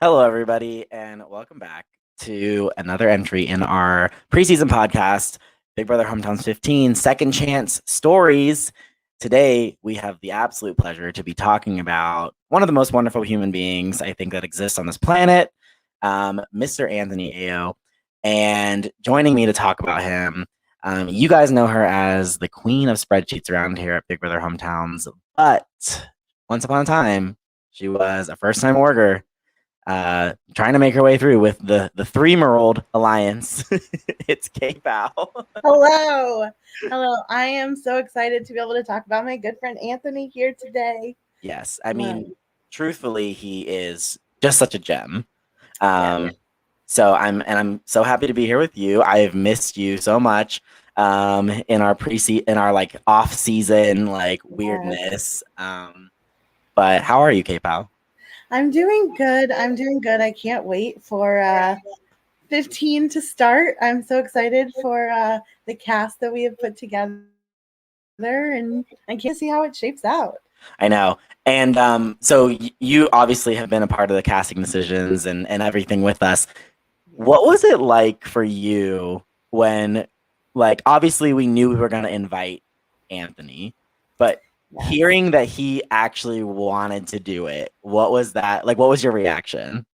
Hello, everybody, and welcome back to another entry in our preseason podcast, Big Brother Hometowns 15 Second Chance Stories. Today, we have the absolute pleasure to be talking about one of the most wonderful human beings I think that exists on this planet, Mr. Anthony Ayo. And joining me to talk about him, you guys know her as the queen of spreadsheets around here at Big Brother Hometowns, but once upon a time, she was a first-time orger trying to make her way through with the three-year-old alliance. It's KPoww. Hello. Hello. I am so excited to be able to talk about my good friend Anthony here today. Yes, I mean, truthfully, he is just such a gem. So I'm so happy to be here with you. I've missed you so much in our like off season like weirdness. But how are you, KPoww? I'm doing good. I can't wait for 15 to start. I'm so excited for the cast that we have put together, and I can't see how it shapes out. I know. And so you obviously have been a part of the casting decisions and everything with us. What was it like for you when, like, obviously we knew we were going to invite Anthony, but hearing that he actually wanted to do it, what was that? Like, what was your reaction?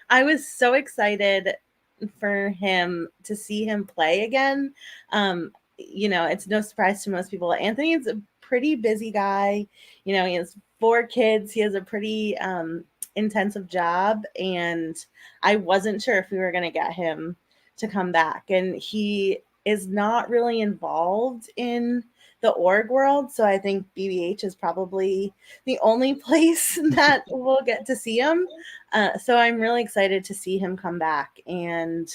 I was so excited for him to see him play again. It's no surprise to most people. Anthony is a pretty busy guy. He has 4 kids. He has a pretty intensive job, and I wasn't sure if we were going to get him to come back. And he is not really involved in the org world, so I think BBH is probably the only place that we'll get to see him. So I'm really excited to see him come back and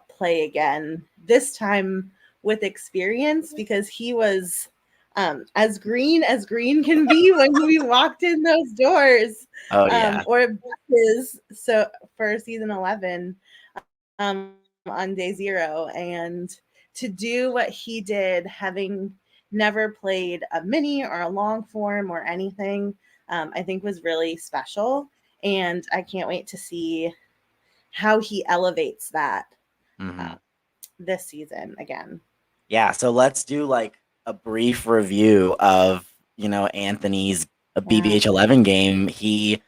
play again, this time with experience, because he was as green can be when we walked in those doors. Oh, yeah. Or is so for season 11 on day 0, and to do what he did, having never played a mini or a long form or anything, I think was really special. And I can't wait to see how he elevates that this season again. Yeah, so let's do like a brief review of, Anthony's BBH 11 game. He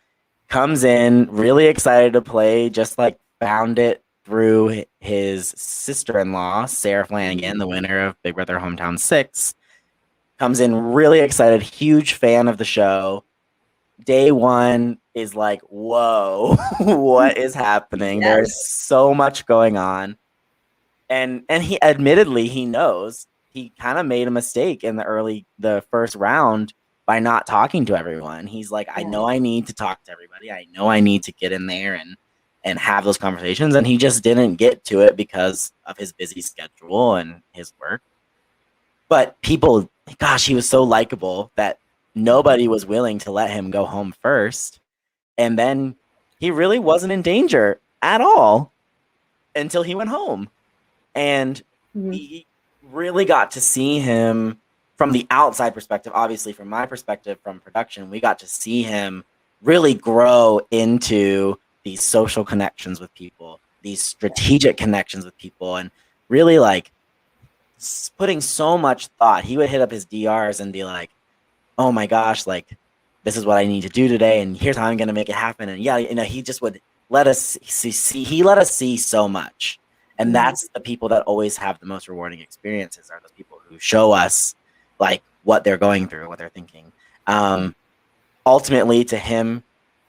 comes in really excited to play, just like found it through his sister-in-law, Sarah Flanagan, the winner of Big Brother Hometown 6. Comes in really excited, huge fan of the show. Day 1 is like, whoa, what is happening? Yes. There's so much going on. And he admittedly, he knows he kind of made a mistake in the first round by not talking to everyone. He's like, I know I need to talk to everybody. I know I need to get in there and have those conversations. And he just didn't get to it because of his busy schedule and his work. But people, gosh, he was so likable that nobody was willing to let him go home first. And then he really wasn't in danger at all until he went home. And we really got to see him from the outside perspective. Obviously, from my perspective, from production, we got to see him really grow into these social connections with people, these strategic connections with people, and really like putting so much thought. He would hit up his DRs and be like, oh my gosh, like, this is what I need to do today, and here's how I'm going to make it happen. And yeah, he just would let us see. He let us see so much. And that's the people that always have the most rewarding experiences, are those people who show us like what they're going through, what they're thinking. Ultimately, to him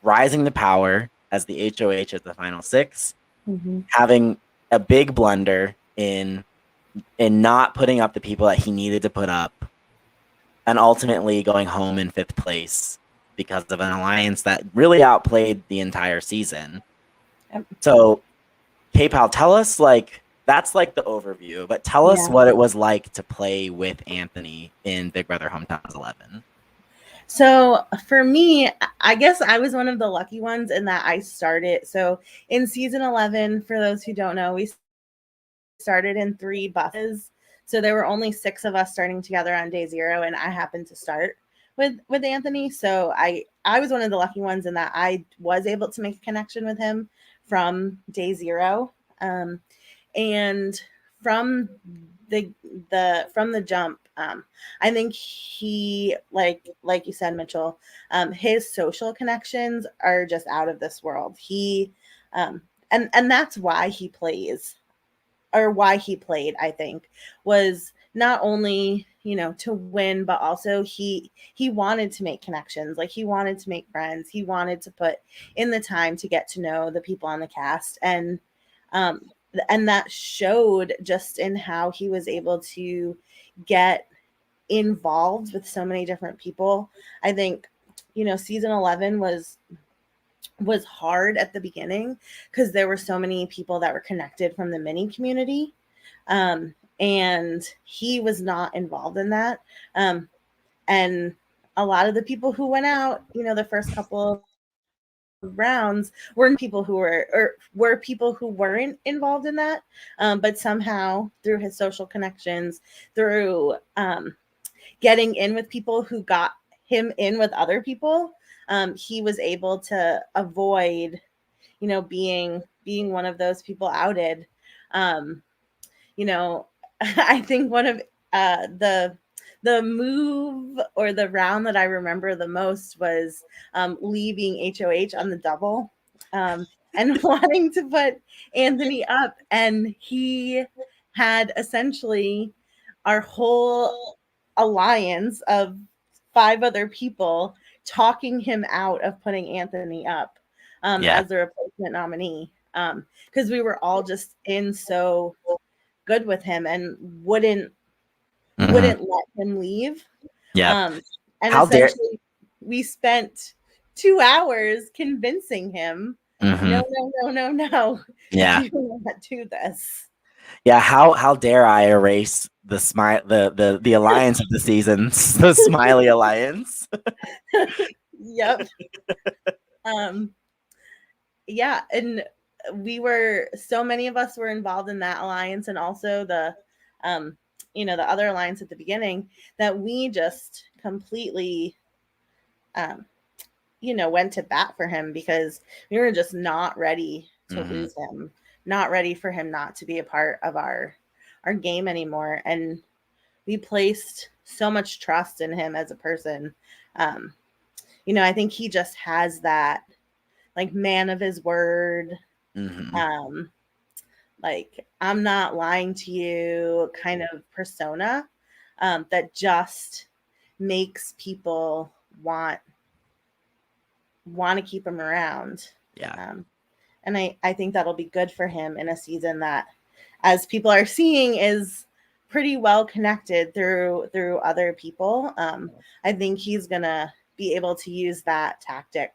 rising to power as the HOH at the final 6, having a big blunder in not putting up the people that he needed to put up, and ultimately going home in 5th place because of an alliance that really outplayed the entire season. So KPoww, tell us, like, that's like the overview, but tell us what it was like to play with Anthony in Big Brother Hometowns 11. So for me, I guess I was one of the lucky ones in that I started. So in season 11, for those who don't know, we started in 3 buses. So there were only 6 of us starting together on day 0, and I happened to start with Anthony. So I I was one of the lucky ones in that I was able to make a connection with him from day zero. And from the from the jump, I think he, like you said, Mitchell, his social connections are just out of this world. He and that's why he plays, or why he played, I think, was not only, to win, but also he wanted to make connections. Like, he wanted to make friends. He wanted to put in the time to get to know the people on the cast. Um and that showed just in how he was able to get involved with so many different people. I think, season 11 was hard at the beginning because there were so many people that were connected from the mini community. And he was not involved in that. And a lot of the people who went out, the first couple of rounds were people who weren't involved in that. But somehow through his social connections, through getting in with people who got him in with other people, he was able to avoid, being one of those people outed. I think one of the move or the round that I remember the most was leaving HOH on the double, and wanting to put Anthony up. And he had essentially our whole alliance of 5 other people talking him out of putting Anthony up as the replacement nominee, because we were all just in so good with him and wouldn't let him leave. And How essentially we spent 2 hours convincing him, no, Yeah. do not do this. Yeah, how dare I erase the the alliance of the seasons, the Smiley Alliance. Yep. Yeah, and so many of us were involved in that alliance, and also the the other alliance at the beginning, that we just completely went to bat for him because we were just not ready to lose him, not ready for him not to be a part of our game anymore. And we placed so much trust in him as a person. I think he just has that, like, man of his word, like, I'm not lying to you kind of persona, that just makes people want to keep him around. And I think that'll be good for him in a season that, as people are seeing, is pretty well connected through other people. I think he's gonna be able to use that tactic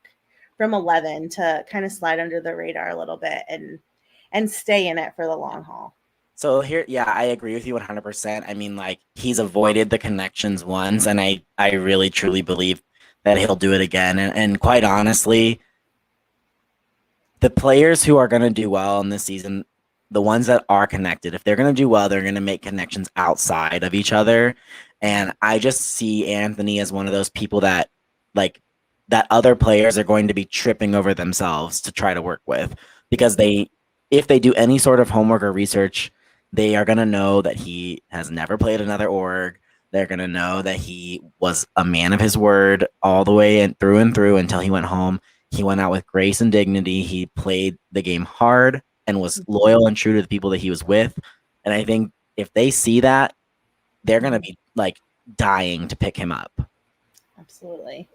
from 11 to kind of slide under the radar a little bit and stay in it for the long haul. So here, I agree with you 100%. I mean, like, he's avoided the connections once, and I really truly believe that he'll do it again. And quite honestly, the players who are going to do well in this season, the ones that are connected, if they're going to do well, they're going to make connections outside of each other. And I just see Anthony as one of those people that, like, that other players are going to be tripping over themselves to try to work with, because if they do any sort of homework or research, they are going to know that he has never played another org. They're going to know that he was a man of his word all the way and through until he went home. He went out with grace and dignity. He played the game hard and was loyal and true to the people that he was with. And I think if they see that, they're going to be, like, dying to pick him up. Absolutely.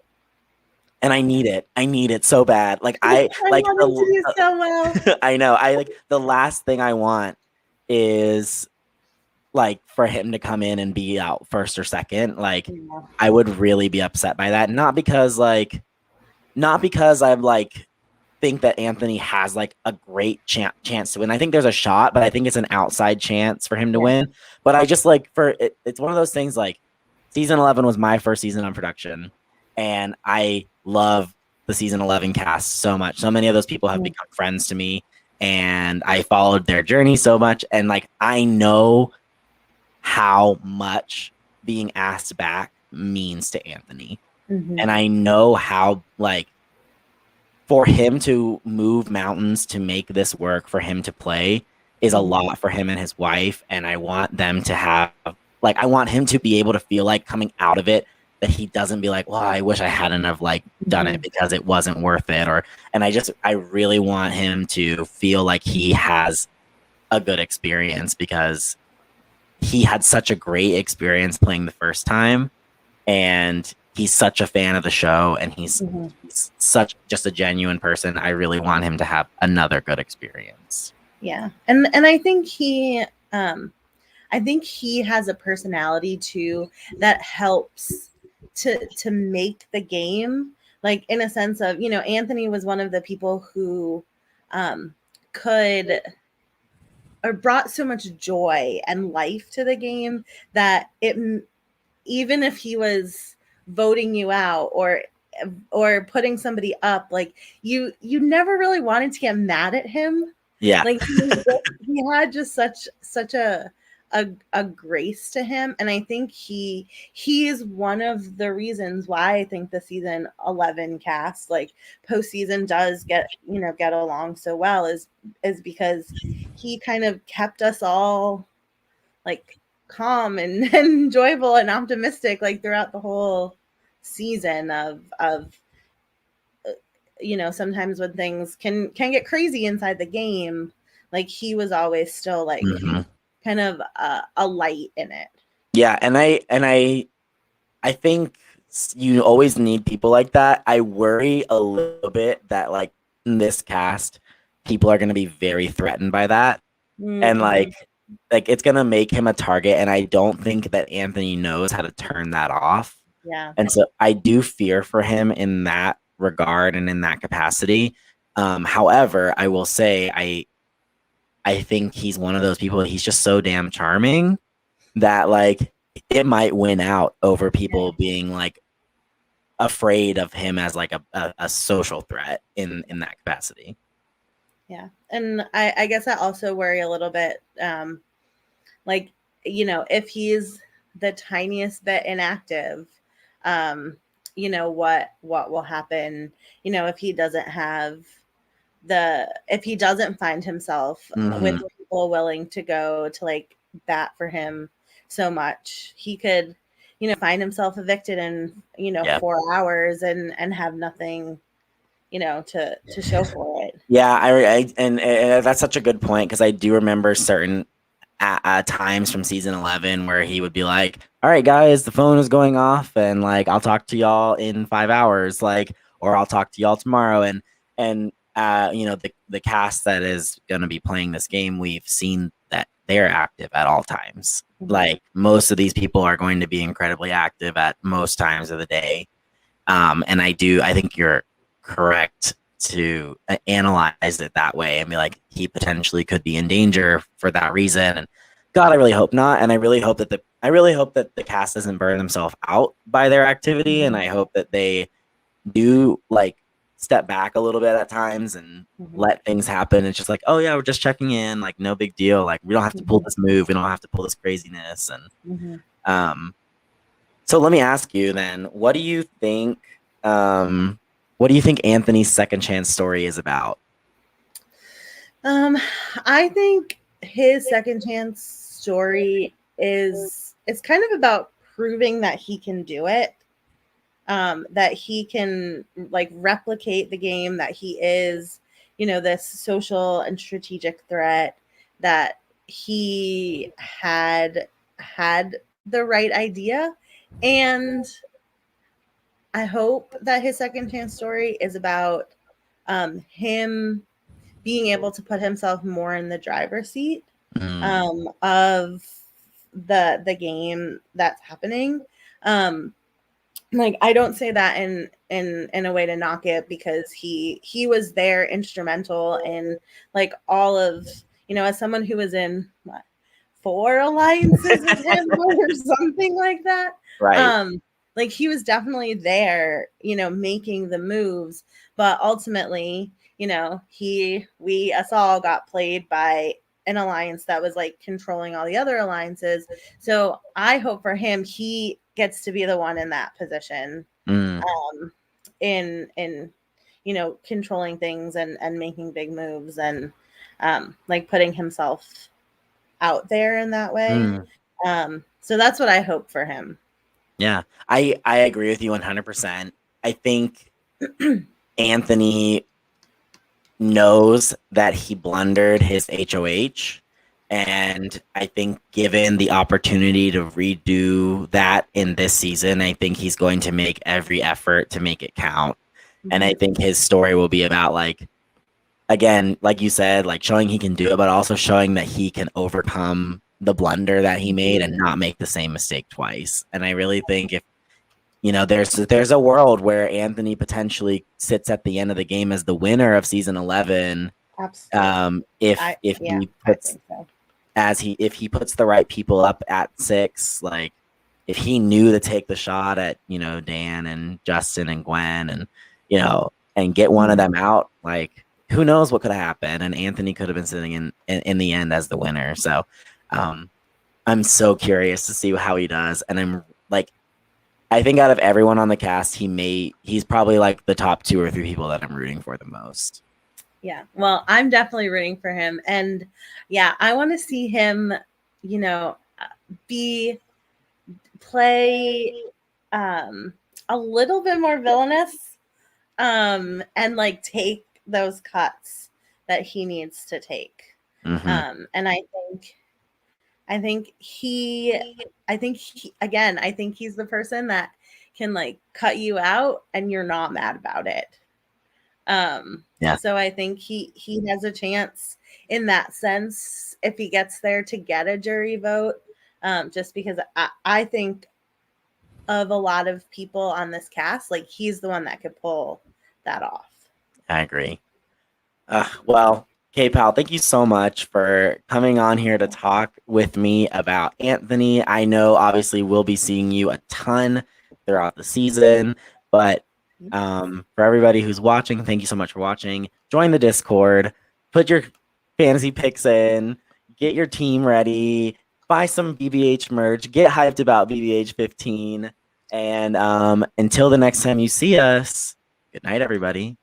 And I need it. I need it so bad. Like, I like want him to do so well. I know. The last thing I want is, like, for him to come in and be out first or second. Like, I would really be upset by that. Not because I'm like think that Anthony has, like, a great chance to win. I think there's a shot, but I think it's an outside chance for him to win. But I just, like, it's one of those things, like, season 11 was my first season on production, and I love the season 11 cast so much. So many of those people have become friends to me, and I followed their journey so much. And, like, I know how much being asked back means to Anthony. And I know how, like, for him to move mountains to make this work for him to play is a lot for him and his wife. And I want them to have, like, I want him to be able to feel like coming out of it that he doesn't be like, well, I wish I hadn't have like done it because it wasn't worth it. I really want him to feel like he has a good experience because he had such a great experience playing the first time, and he's such a fan of the show, and he's such just a genuine person. I really want him to have another good experience. Yeah. And I think he has a personality too that helps to make the game, like, in a sense of, Anthony was one of the people who could or brought so much joy and life to the game that even if he was voting you out or putting somebody up, like, you never really wanted to get mad at him. Yeah. Like, he had just such a grace to him, and I think he is one of the reasons why I think the season 11 cast, like, postseason, does get along so well, is because he kind of kept us all, like, calm and enjoyable and optimistic, like, throughout the whole season of sometimes when things can get crazy inside the game, like, he was always still, like, kind of a light in it. Yeah, and I think you always need people like that. I worry a little bit that, like, in this cast, people are going to be very threatened by that, and like it's going to make him a target. And I don't think that Anthony knows how to turn that off. Yeah. And so I do fear for him in that regard and in that capacity. However, I will say I think he's one of those people. He's just so damn charming that, like, it might win out over people being, like, afraid of him as, like, a social threat in that capacity. Yeah. And I guess I also worry a little bit, like, if he's the tiniest bit inactive, what will happen, if he doesn't have if he doesn't find himself with people willing to go to, like, bat for him so much, he could, find himself evicted in, 4 hours and have nothing, to show for it. Yeah, and that's such a good point, because I do remember certain times from season 11 where he would be like, all right, guys, the phone is going off, and, like, I'll talk to y'all in 5 hours, like, or I'll talk to y'all tomorrow. And the cast that is going to be playing this game, we've seen that they're active at all times. Like, most of these people are going to be incredibly active at most times of the day. And I think you're correct to analyze it that way and be like, he potentially could be in danger for that reason. And God, I really hope not. And I really hope that the cast doesn't burn themselves out by their activity. And I hope that they do, like, step back a little bit at times and let things happen. It's just like, oh yeah, we're just checking in, like, no big deal. Like, we don't have to pull this move. We don't have to pull this craziness. And so let me ask you then, what do you think Anthony's second chance story is about? I think his second chance story is kind of about proving that he can do it, that he can, like, replicate the game, that he is, this social and strategic threat, that he had the right idea. And I hope that his second chance story is about him being able to put himself more in the driver's seat of the game that's happening. Like, I don't say that in a way to knock it, because he was there, instrumental in, like, all of, as someone who was in 4 alliances with him or something like that. Right. Like, he was definitely there, making the moves, but ultimately, us all got played by an alliance that was, like, controlling all the other alliances. So I hope for him, he gets to be the one in that position, Mm. in controlling things and making big moves and like putting himself out there in that way. So that's what I hope for him. Yeah, I agree with you 100%. I think Anthony knows that he blundered his HOH. And I think given the opportunity to redo that in this season, I think he's going to make every effort to make it count. And I think his story will be about like, again, like you said, like showing he can do it, but also showing that he can overcome the blunder that he made and not make the same mistake twice. And I really think if there's a world where Anthony potentially sits at the end of the game as the winner of season 11. Absolutely. If he puts so. if he puts the right people up at 6, like if he knew to take the shot at Dan and Justin and Gwen and and get one of them out, like who knows what could have happened, and Anthony could have been sitting in the end as the winner. So I'm so curious to see how he does, and I'm like, I think out of everyone on the cast, he's probably like the top 2 or 3 people that I'm rooting for the most. Yeah, well, I'm definitely rooting for him, and yeah, I want to see him, play a little bit more villainous, and like take those cuts that he needs to take. And I think he's the person that can like cut you out and you're not mad about it. So I think he has a chance in that sense if he gets there to get a jury vote. Just because I think of a lot of people on this cast, like he's the one that could pull that off. I agree. Well, KPoww, thank you so much for coming on here to talk with me about Anthony. I know obviously we'll be seeing you a ton throughout the season, but for everybody who's watching, thank you so much for watching. Join the Discord, put your fantasy picks in, get your team ready, buy some BBH merch, get hyped about BBH 15. And until the next time you see us, good night, everybody.